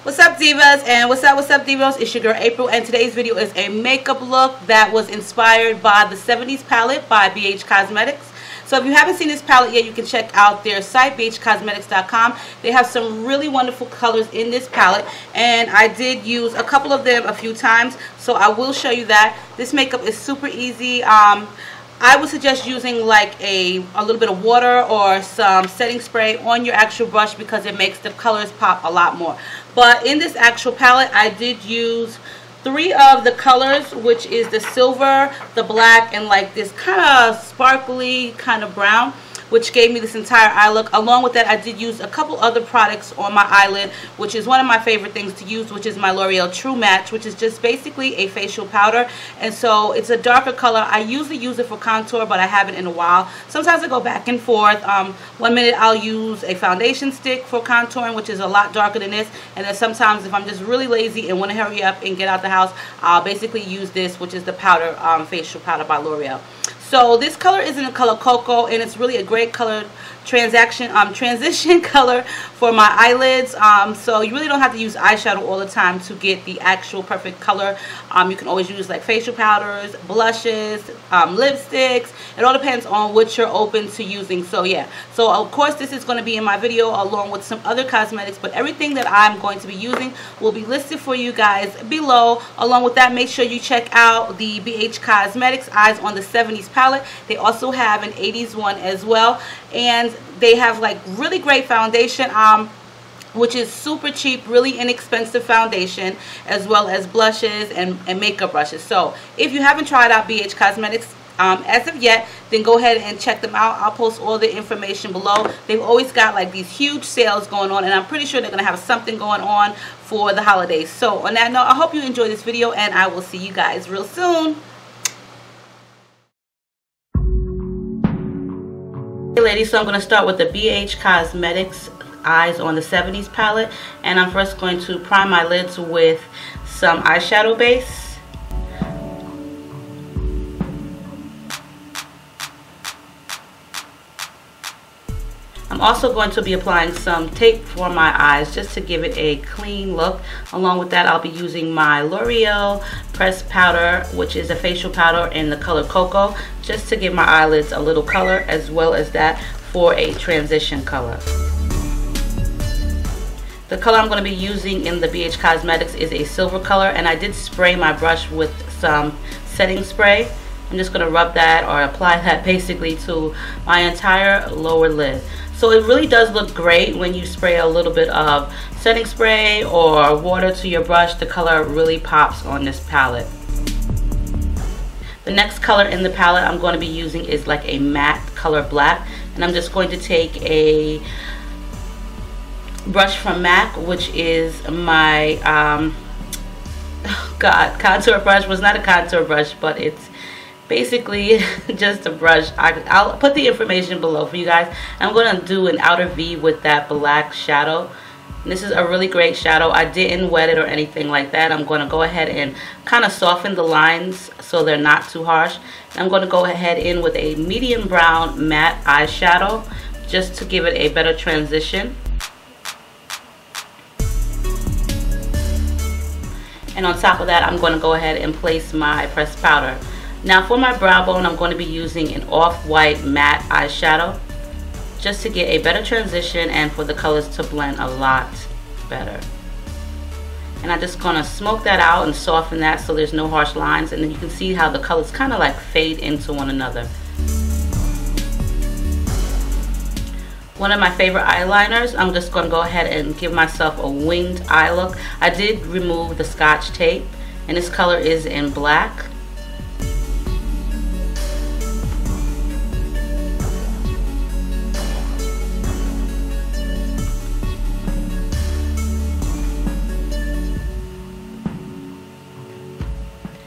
What's up, divas, and what's up divas? It's your girl April, and today's video is a makeup look that was inspired by the 70s palette by BH Cosmetics. So if you haven't seen this palette yet, you can check out their site, bhcosmetics.com. They have some really wonderful colors in this palette, and I did use a couple of them a few times, so I will show you that. This makeup is super easy. I would suggest using like a little bit of water or some setting spray on your actual brush because it makes the colors pop a lot more. But in this actual palette, I did use 3 of the colors, which is the silver, the black, and like this kind of sparkly kind of brown, which gave me this entire eye look. Along with that, I did use a couple other products on my eyelid, which is one of my favorite things to use, which is my Loreal True Match, which is just basically a facial powder. And so it's a darker color. I usually use it for contour, but I haven't in a while. Sometimes I go back and forth. One minute I'll use a foundation stick for contouring, which is a lot darker than this. And then sometimes if I'm just really lazy and want to hurry up and get out the house, I'll basically use this, which is the powder, facial powder by L'Oreal. So this color is in the color Coco, and it's really a great color transition color for my eyelids. So you really don't have to use eyeshadow all the time to get the actual perfect color. You can always use like facial powders, blushes, lipsticks. It all depends on what you're open to using. So yeah, so of course this is going to be in my video along with some other cosmetics, but everything that I'm going to be using will be listed for you guys below. Along with that, make sure you check out the BH Cosmetics Eyes on the 70s palette. They also have an 80s one as well, and they have like really great foundation, which is super cheap, really inexpensive foundation, as well as blushes and makeup brushes. So if you haven't tried out BH Cosmetics as of yet, then go ahead and check them out. I'll post all the information below. They've always got like these huge sales going on, and I'm pretty sure they're going to have something going on for the holidays. So on that note, I hope you enjoy this video, and I will see you guys real soon. Hey ladies, so I'm going to start with the BH Cosmetics Eyes on the 70s palette, and I'm first going to prime my lids with some eyeshadow base. I'm also going to be applying some tape for my eyes just to give it a clean look. Along with that, I'll be using my L'Oreal pressed powder, which is a facial powder in the color Coco, just to give my eyelids a little color, as well as that for a transition color. The color I'm going to be using in the BH Cosmetics is a silver color, and I did spray my brush with some setting spray. I'm just going to rub that or apply that basically to my entire lower lid. So it really does look great when you spray a little bit of setting spray or water to your brush. The color really pops on this palette. The next color in the palette I'm going to be using is like a matte color black, and I'm just going to take a brush from MAC, which is my contour brush. Well, it's not a contour brush, but it's basically just a brush. I'll put the information below for you guys. I'm going to do an outer V with that black shadow. And this is a really great shadow. I didn't wet it or anything like that. I'm going to go ahead and kind of soften the lines so they're not too harsh. And I'm going to go ahead in with a medium brown matte eyeshadow just to give it a better transition. And on top of that, I'm going to go ahead and place my pressed powder. Now for my brow bone, I'm going to be using an off-white matte eyeshadow just to get a better transition and for the colors to blend a lot better. And I'm just going to smoke that out and soften that so there's no harsh lines, and then you can see how the colors kind of like fade into one another. One of my favorite eyeliners, I'm just going to go ahead and give myself a winged eye look. I did remove the Scotch Tape, and this color is in black.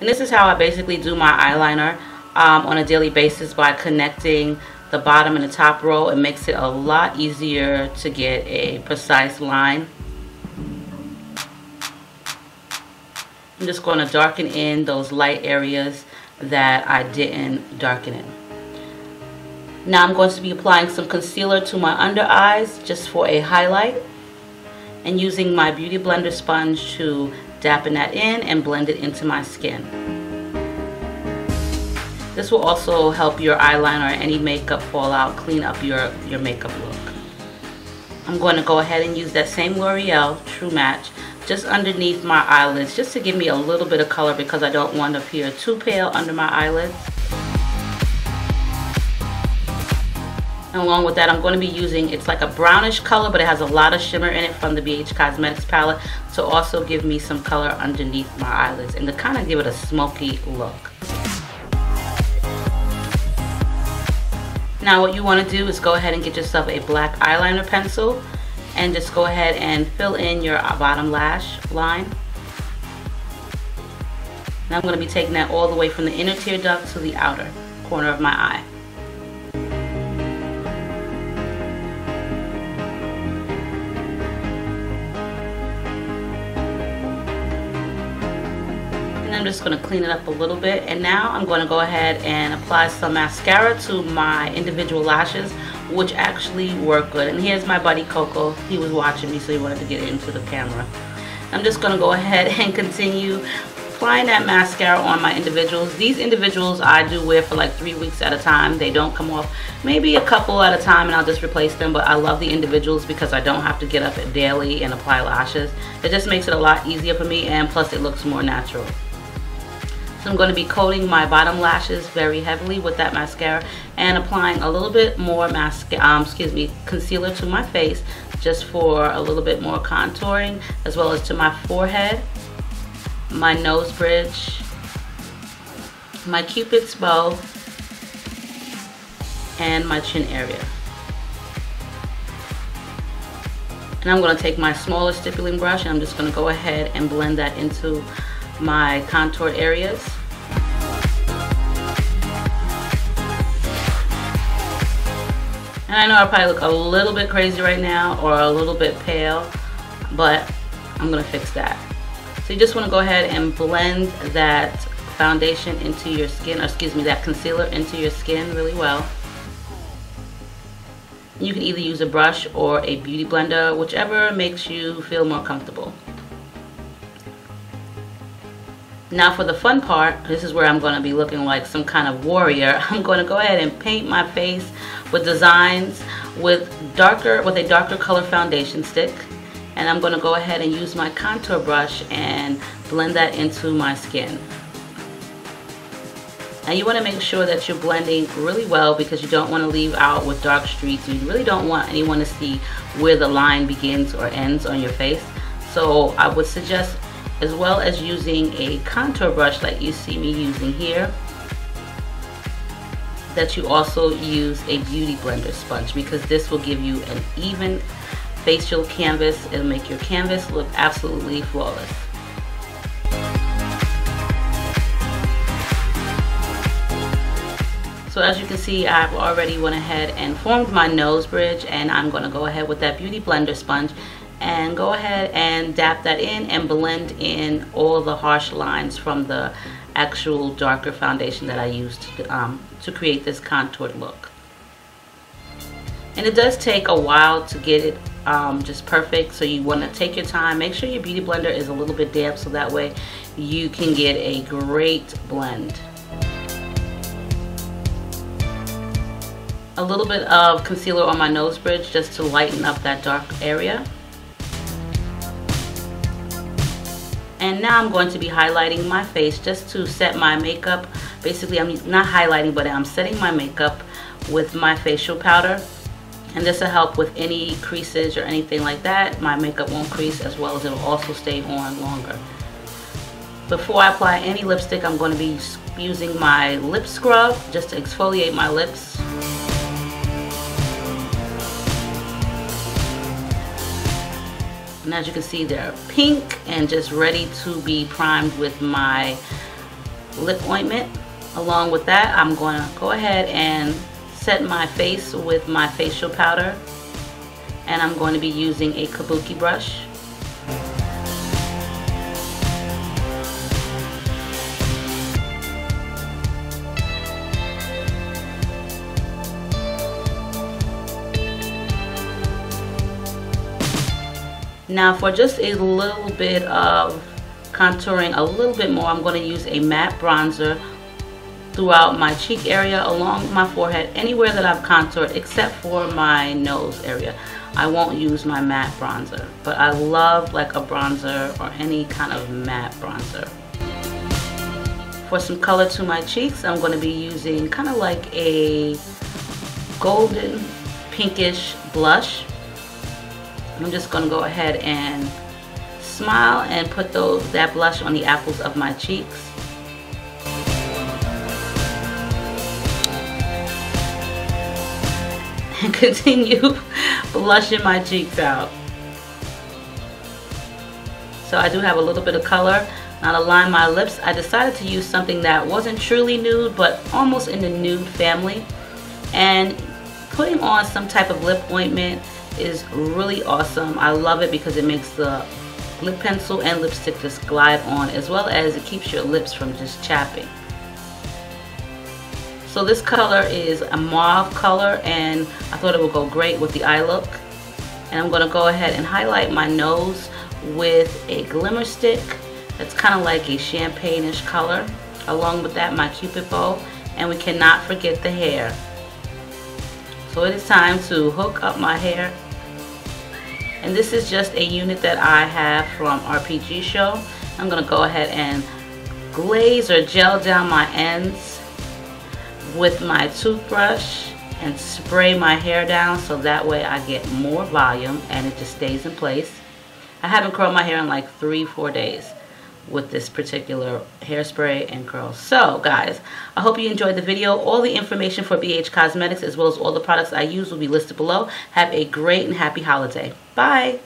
And this is how I basically do my eyeliner on a daily basis, by connecting the bottom and the top row. It makes it a lot easier to get a precise line. I'm just going to darken in those light areas that I didn't darken in. Now I'm going to be applying some concealer to my under eyes just for a highlight. and using my Beauty Blender sponge to dampen that in and blend it into my skin. This will also help your eyeliner or any makeup fallout, clean up your makeup look. I'm going to go ahead and use that same Loreal True Match just underneath my eyelids, just to give me a little bit of color because I don't want to appear too pale under my eyelids. And along with that, I'm going to be using, it's like a brownish color, but it has a lot of shimmer in it from the BH Cosmetics palette to also give me some color underneath my eyelids and to kind of give it a smoky look. Now what you want to do is go ahead and get yourself a black eyeliner pencil and just go ahead and fill in your bottom lash line. And I'm going to be taking that all the way from the inner tear duct to the outer corner of my eye. I'm just going to clean it up a little bit, and now I'm going to go ahead and apply some mascara to my individual lashes, which actually work good. And here's my buddy Coco. He was watching me, so he wanted to get into the camera. I'm just going to go ahead and continue applying that mascara on my individuals. These individuals I do wear for like 3 weeks at a time. They don't come off, maybe a couple at a time, and I'll just replace them. But I love the individuals because I don't have to get up daily and apply lashes. It just makes it a lot easier for me, and plus it looks more natural. So I'm going to be coating my bottom lashes very heavily with that mascara and applying a little bit more concealer to my face, just for a little bit more contouring, as well as to my forehead, my nose bridge, my cupid's bow, and my chin area. And I'm going to take my smaller stippling brush and I'm just going to go ahead and blend that into my contour areas. And I know I probably look a little bit crazy right now or a little bit pale, but I'm gonna fix that. So you just want to go ahead and blend that foundation into your skin, or excuse me, that concealer into your skin really well. You can either use a brush or a beauty blender, whichever makes you feel more comfortable. Now for the fun part, this is where I'm going to be looking like some kind of warrior. I'm going to go ahead and paint my face with designs with a darker color foundation stick. And I'm going to go ahead and use my contour brush and blend that into my skin. Now you want to make sure that you're blending really well because you don't want to leave out with dark streaks. You really don't want anyone to see where the line begins or ends on your face. So I would suggest, as well as using a contour brush like you see me using here, that you also use a beauty blender sponge, because this will give you an even facial canvas. It'll make your canvas look absolutely flawless. So as you can see, I've already went ahead and formed my nose bridge, and I'm going to go ahead with that beauty blender sponge and go ahead and dab that in and blend in all the harsh lines from the actual darker foundation that I used to create this contoured look. And it does take a while to get it just perfect, so you want to take your time. Make sure your beauty blender is a little bit damp so that way you can get a great blend. A little bit of concealer on my nose bridge just to lighten up that dark area. And now I'm going to be highlighting my face just to set my makeup. Basically, I'm not highlighting, but I'm setting my makeup with my facial powder. And this will help with any creases or anything like that. My makeup won't crease, as well as it will also stay on longer. Before I apply any lipstick, I'm going to be using my lip scrub just to exfoliate my lips. And as you can see, they're pink and just ready to be primed with my lip ointment. Along with that, I'm going to go ahead and set my face with my facial powder. And I'm going to be using a kabuki brush. Now for just a little bit of contouring, a little bit more, I'm going to use a matte bronzer throughout my cheek area, along my forehead, anywhere that I've contoured except for my nose area. I won't use my matte bronzer, but I love like a bronzer or any kind of matte bronzer. For some color to my cheeks, I'm going to be using kind of like a golden pinkish blush. I'm just going to go ahead and smile and put that blush on the apples of my cheeks. And continue blushing my cheeks out. So I do have a little bit of color. Now to line my lips, I decided to use something that wasn't truly nude but almost in the nude family. And putting on some type of lip ointment is really awesome. I love it because it makes the lip pencil and lipstick just glide on, as well as it keeps your lips from just chapping. So this color is a mauve color, and I thought it would go great with the eye look. And I'm going to go ahead and highlight my nose with a glimmer stick that's kind of like a champagne-ish color. Along with that, my cupid bow, and we cannot forget the hair. So it is time to hook up my hair. And this is just a unit that I have from RPG Show. I'm going to go ahead and glaze or gel down my ends with my toothbrush and spray my hair down so that way I get more volume and it just stays in place. I haven't curled my hair in like 3-4 days with this particular hairspray and curls. So guys, I hope you enjoyed the video. All the information for BH Cosmetics as well as all the products I use will be listed below. Have a great and happy holiday. Bye!